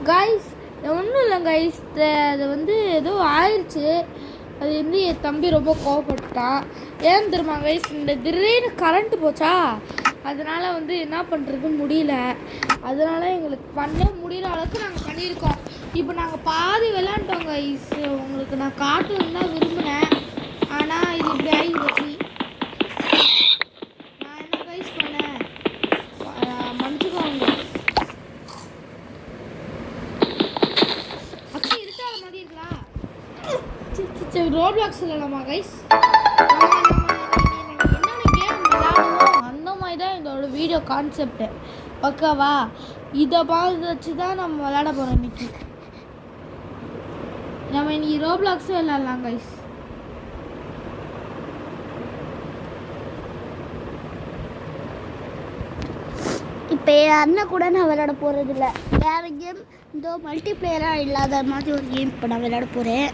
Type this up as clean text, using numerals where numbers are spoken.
Guys ஒன்றும் இல்லை guys, அது வந்து ஏதோ ஆயிடுச்சு. அது வந்து என் தம்பி ரொம்ப கோவப்பட்டான். ஏன் தெரியுமா கைஸ், இந்த திடீர்னு கரண்ட்டு போச்சா, அதனால் வந்து என்ன பண்ணுறதுன்னு முடியல. அதனால எங்களுக்கு பண்ண முடிகிற அளவுக்கு நாங்கள் பண்ணியிருக்கோம். இப்போ நாங்கள் பாதி விளாண்டோம் கைஸ். உங்களுக்கு நான் காட்டணுன்னு தான் விரும்பினேன், ஆனால் இது இப்படி ஆகிடுச்சு. நான் என்ன கைஸ் பண்ணேன், மன்னிச்சுக்கோங்க. ரோப்ளாக்ஸ் இல்லைலாமா கைஸ், என்னென்ன கேம் விளையாடுவோம் அந்த மாதிரி தான் இதோட வீடியோ கான்செப்ட். ஓகேவா? இதை பார்த்து வச்சு தான் நம்ம விளையாட போகிறோம் இன்னைக்கு. நம்ம இன்னைக்கு ரோப்ளாக்ஸும் விளையாடலாம் கைஸ். இப்போ என் அண்ணன் கூட நான் விளையாட போகிறது இல்லை. வேறு கேம் இந்த மல்டிப்ளேயராக இல்லாத மாதிரி ஒரு கேம் இப்போ நான் விளையாட போகிறேன்.